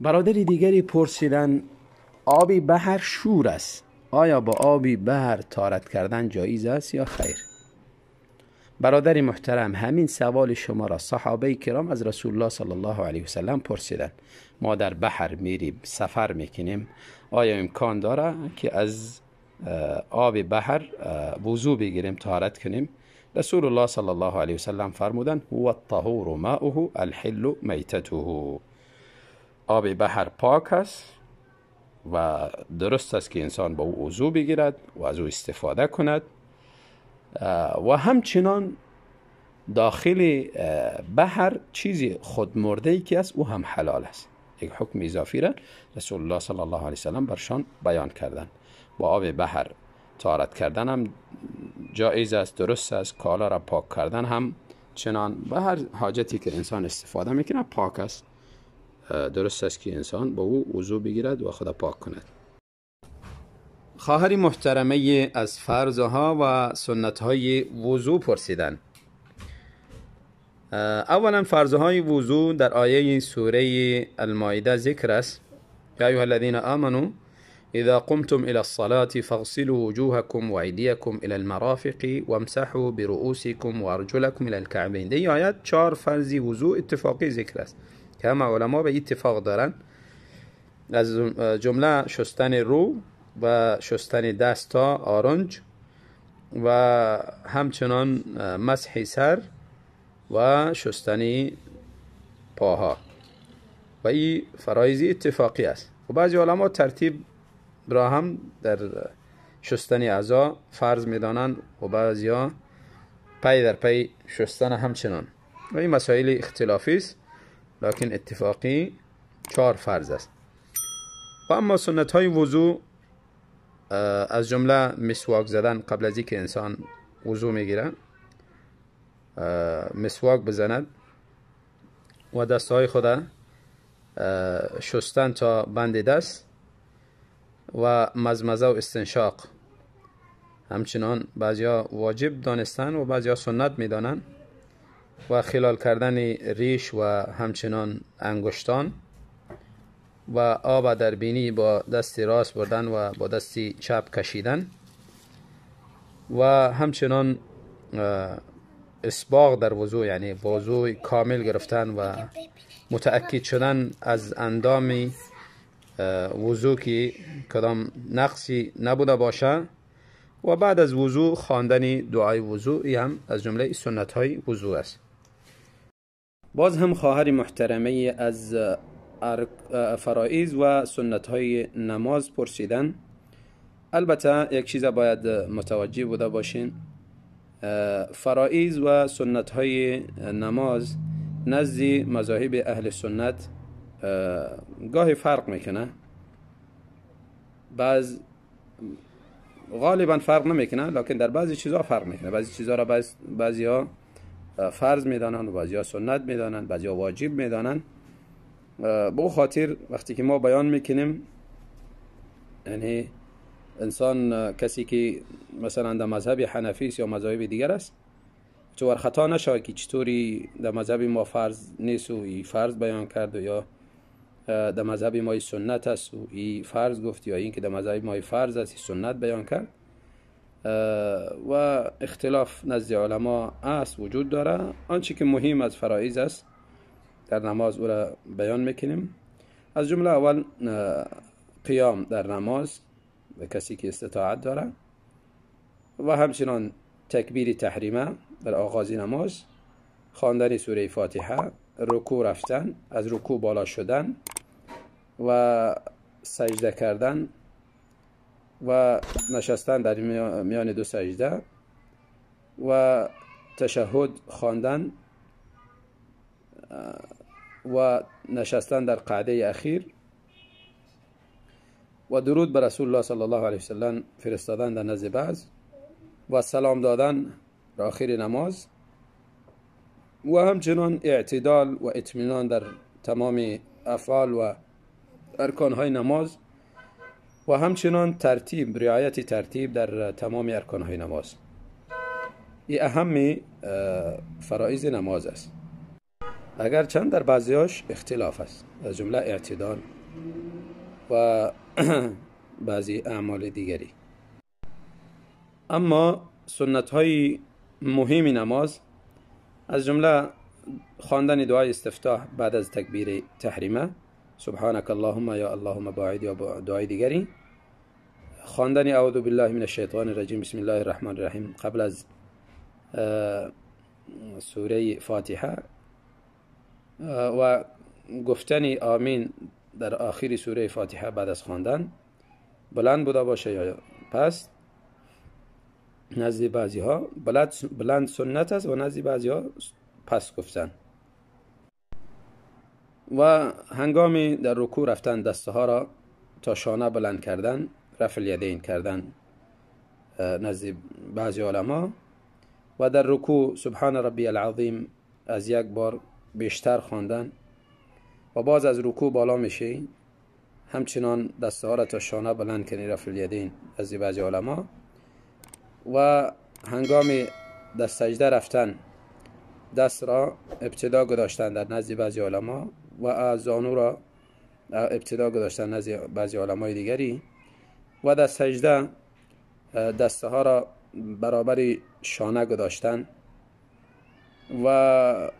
برادری دیگری پرسیدن آبی بحر شور است، آیا با آبی بحر طهارت کردن جایز است یا خیر؟ برادری محترم، همین سوال شما را صحابه کرام از رسول الله صلی الله علیه وسلم پرسیدن. ما در بحر میریم، سفر میکنیم، آیا امکان داره که از آب بحر وضو بگیریم، طهارت کنیم؟ رسول الله صلی الله علیه وسلم فرمودن هو الطهور ماؤه الحل میتته. آب بحر پاک است و درست است که انسان با او وضو بگیرد و از او استفاده کند، و همچنان داخل بحر چیزی خودمرده‌ای که است او هم حلال است. یک حکم اضافی را رسول الله صلی الله علیه وسلم برشان بیان کردند. با آب بحر طهارت کردن هم جایز است، درست است. کالا را پاک کردن هم چنان. به هر حاجتی که انسان استفاده میکنه پاک است، درست است که انسان با او وضو بگیرد و خود پاک کند. خواهر محترمه از فرضها و سنتهای وضو پرسیدن. اولا فرضهای وضو در آیه سوره المائده ذکر است. یا ایها الذین آمنوا اذا قمتم الى الصلاة فاغسلوا وجوهكم وایدیکم الى المرافق وامسحوا برؤوسكم وارجلكم الى الكعبین. در آیت 4 فرض وضو اتفاقی ذکر است که همه علما به اتفاق دارند. از جمله شستن رو و شستن دست تا آرنج و همچنان مسح سر و شستن پاها، و این فرایض اتفاقی است. و بعضی علما ترتیب را هم در شستن اعضا فرض می‌دانند و بعضیا پی در پی شستن همچنان، و این مسائل اختلافی است، لکن اتفاقی 4 فرض است. و اما سنت های وضو از جمله مسواک زدن قبل از اینکه انسان وضو میگیره، مسواک بزند و دستهای خود شستن تا بند دست و مزمزه و استنشاق همچنان بعضیا واجب دانستن و بعضیا سنت میدانن، و خلال کردن ریش و همچنان انگشتان و آب در بینی با دست راست بردن و با دست چپ کشیدن، و همچنان اسباغ در وضو، یعنی وضو کامل گرفتن و متأکد شدن از اندام وضو که کدام نقصی نبوده باشه، و بعد از وضو خواندن دعای وضو هم از جمله سنت های وضو است. باز هم خواهر محترمه از فرائض و سنت های نماز پرسیدن. البته یک چیز باید متوجه بوده باشین، فرائض و سنت های نماز نزد مذاهب اهل سنت گاهی فرق میکنه، غالبا فرق نمیکنه، لکن در بعضی چیزها فرق میکنه. بعضی چیزها را بعضیا فرض میدانن و بعضیا سنت میدانن، بعضیا واجب میدانن. به خاطر وقتی که ما بیان میکنیم، یعنی انسان کسی که مثلا در مذهب حنفی است یا مذاهب دیگر است، تو خطا نشود که چطوری در مذهب ما فرض نیست و ای فرض بیان کرد، و یا در مذهب ما سنت است و ای فرض گفت، یا این که در مذهب ما فرض است سنت بیان کرد. و اختلاف نزد علما است، وجود داره. آنچه که مهم از فرایض است در نماز او را بیان میکنیم. از جمله اول قیام در نماز به کسی که استطاعت داره، و همچنان تکبیر تحریمه در آغاز نماز، خواندن سوره فاتحه، رکوع رفتن، از رکوع بالا شدن و سجده کردن و نشستن در میان دو سجده و تشهد خواندن و نشستن در قعده اخیر و درود بر رسول الله صلی الله علیه وسلم فرستادن در نزد بعض و سلام دادن در آخر نماز، و همچنان اعتدال و اطمینان در تمام افعال و ارکانهای نماز، و همچنان رعایت ترتیب در تمام ارکانهای نماز. این اهم فرایض نماز است. اگر چند در بعضیاش اختلاف است، از جمله اعتدال و بعضی اعمال دیگری. اما سنت های مهم نماز از جمله خواندن دعای استفتاح بعد از تکبیر تحریمه، سبحانك اللهم یا اللهم باعد، یا دعای دیگری، خواندن اعوذ بالله من الشیطان الرجیم بسم الله الرحمن الرحیم قبل از سوره فاتحه و گفتن آمین در آخر سوره فاتحه بعد از خواندن، بلند بوده باشه یا پست. نزد بعضی ها بلند سنت است و نزد بعضی ها پست گفتن. و هنگامی در رکوع رفتن دسته ها را تا شانه بلند کردن، رفع الیدین کردن نزد بعضی علما. و در رکوع سبحان ربی العظیم از یک بار بیشتر خواندن و باز از رکوع بالا میشی، همچنان دسته ها را تا شانه بلند کنی، رفع الیدین از بعضی علما. و هنگام در سجده رفتن دست را ابتدا گذاشتن در نزد بعضی علما و از زانو را ابتدا گذاشتن نزد بعضی علمای دیگری. و در سجده دسته ها را برابر شانه گذاشتن و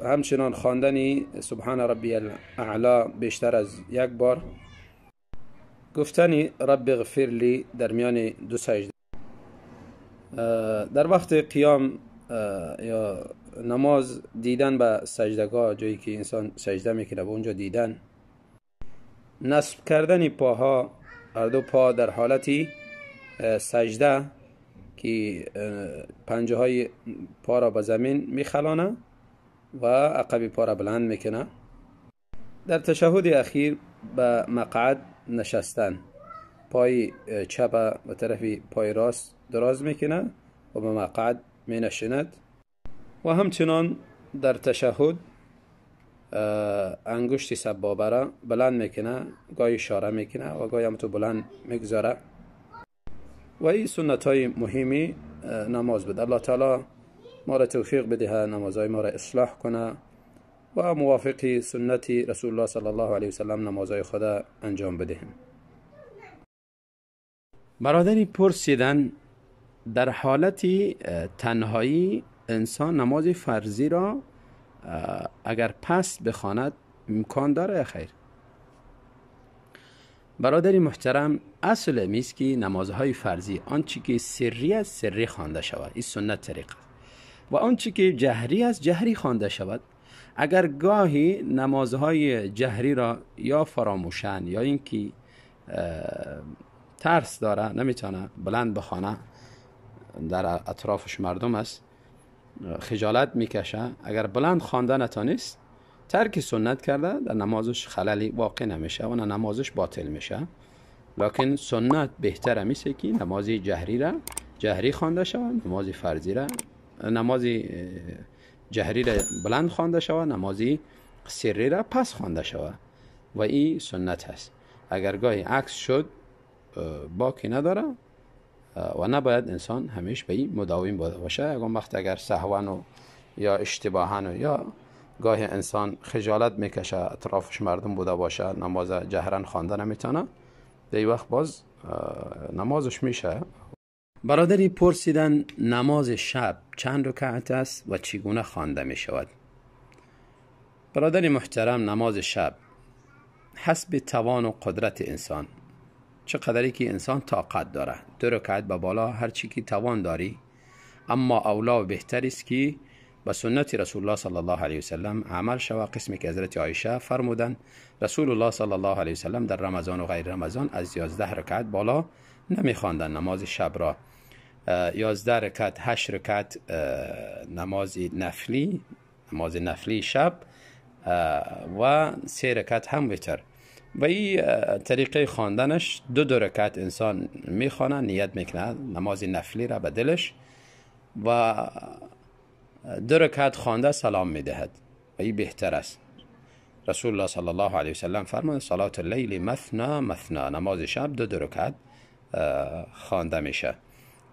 همچنان خواندن سبحان ربی الاعلی بیشتر از یک بار، گفتن رب اغفر لی در میان دو سجده. در وقت قیام یا نماز دیدن به سجدگاه، جایی که انسان سجده میکنه به اونجا دیدن، نصب کردن پاها، هر دو پا در حالتی سجده که پنجه های پا را به زمین میخلانه و عقب پا را بلند میکنه. در تشهد اخیر به مقعد نشستن، پای چپ به طرف پای راست دراز میکنه و به مقعد می نشیند. و همچنان در تشهد انگشت سبابه را بلند میکنه، گاهی اشاره میکنه و گاهی هم تو بلند میگذاره. و این سنت های مهمی نماز بود. الله تعالی ما را توفیق بده نمازهای ما را اصلاح کنه و موافق سنت رسول الله صلی الله علیه وسلم نمازهای خدا انجام بدهیم. برادری پرسیدن در حالت تنهایی انسان نماز فرضی را اگر پست بخواند امکان داره یا خیر؟ برادری محترم، اصل میست که نمازهای فرضی آنچه که سری است سری خوانده شود، این سنت طریقه، و آنچه که جهری است جهری خوانده شود. اگر گاهی نمازهای جهری را یا فراموشن یا اینکه ترس داره نمیتونه بلند بخونه، در اطرافش مردم است، خجالت میکشه، اگر بلند خوانده نتانست ترک سنت کرده، در نمازش خللی واقع نمیشه و نمازش باطل میشه. لکن سنت بهتره میشه که نماز جهری را جهری خوانده شود، نماز فرضی را نماز جهری را بلند خوانده شود، نماز سری را پس خوانده شود و این سنت هست. اگر گاهی عکس شد باکی نداره و نباید انسان همیشه به این مداوم باشه. اگر سهوا یا اشتباها یا گاهی انسان خجالت میکشه اطرافش مردم بوده باشه، نماز جهرن خوانده نمیتونه، در این وقت باز نمازش میشه. برادری پرسیدن نماز شب چند رکعت است و چگونه خوانده میشود؟ برادری محترم، نماز شب حسب توان و قدرت انسان، چقدری که انسان طاقت داره، 2 رکعت به بالا هر چی که توان داری. اما اولا و بهتر است که به سنت رسول الله صلی الله علیه وسلم عمل شود. قسمی که حضرت عایشه فرمودن رسول الله صلی الله علیه وسلم در رمضان و غیر رمضان از 11 رکعت بالا نمیخواندن نماز شب را. 11 رکعت، 8 رکعت نماز نفلی شب و 3 رکعت هم وتر. و این طریقه خواندنش 2 رکعت انسان میخوانه، نیت میکنه نماز نفلی را به دلش و 2 رکعت خوانده سلام میدهد و این بهتر است. رسول الله صلی الله علیه وسلم فرمود صلات اللیل مثنا مثنا، نماز شب 2 رکعت خوانده میشه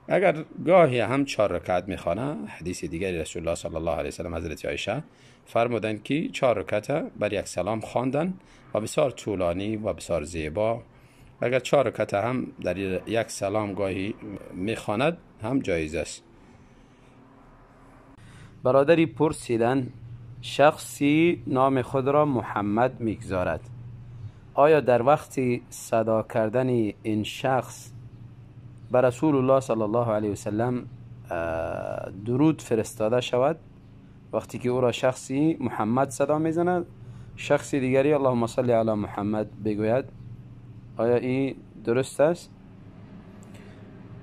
اگر گاهی هم 4 رکعت میخوانه، حدیث دیگری رسول الله صلی الله علیه وسلم حضرت عایشه فرمودند که 4 رکعت بر یک سلام خواندن و بسیار طولانی و بسیار زیبا. اگر 4 رکعت هم در یک سلام گاهی میخواند هم جایز است. برادری پرسیدن شخصی نام خود را محمد میگذارد، آیا در وقت صدا کردن این شخص بر رسول الله صلی الله علیه وسلم درود فرستاده شود؟ وقتی که او را شخصی محمد صدا میزند، شخصی دیگری اللهم صل علی محمد بگوید، آیا این درست است؟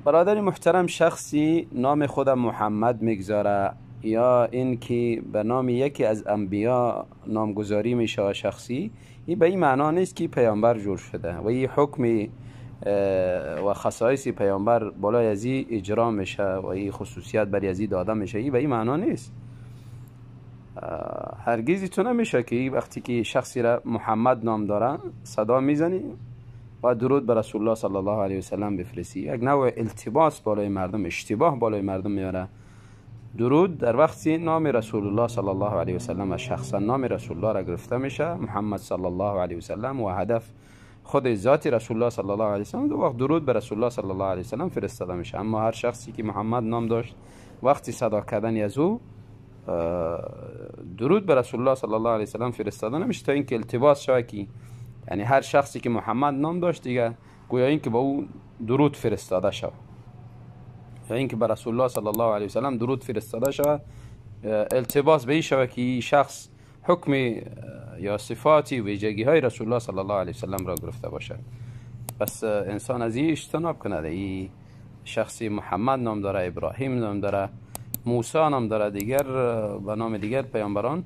برادر محترم، شخصی نام خود محمد میگذاره یا این که به نام یکی از انبیا نامگذاری میشه شخصی، این به این معنا نیست که پیامبر جور شده و این حکم و خصایص پیامبر بالای از این اجرا میشه و این خصوصیت بر از این داده میشه. این به این معنا نیست. هرگز تو نمیشه که وقتی که شخصی را محمد نام داره صدا میزنی و درود بر رسول الله صلی الله علیه وسلم بفرستی. یک نوع التباس بالای مردم، اشتباه بالای مردم میاره. درود در وقتی نام رسول الله صلی الله علیه وسلم از شخصا نام رسول الله را گرفته میشه، محمد صلی الله علیه وسلم، و هدف خود ذات رسول الله صلی الله علیه وسلم، دو وقت درود بر رسول الله صلی الله علیه وسلم فرستاده میشه. اما هر شخصی که محمد نام داشت وقتی صدا کردن از او درود بر رسول الله صلی الله علیه وسلم فرستاده نمیشه، تا اینکه التباس شوه که یعنی هر شخصی که محمد نام داشت دیگه گویا اینکه با او درود فرستاده شود، یا اینکه بر رسول الله صلی الله علیه وسلم درود فرستاده شود، التباس به این شود که شخص حکم یا صفاتی و ویژگی های رسول الله صلی الله علیه وسلم را گرفته باشد. پس انسان از این اجتناب کنه. این شخصی محمد نام داره، ابراهیم نام داره، موسی نام داره، دیگر به نام دیگر پیامبران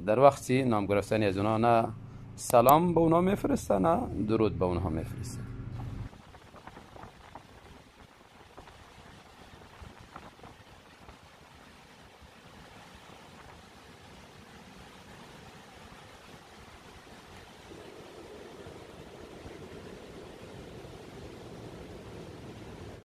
در وقتی نام گرفتن از اونها نه سلام به اونها میفرسته نه درود به اونها میفرسته.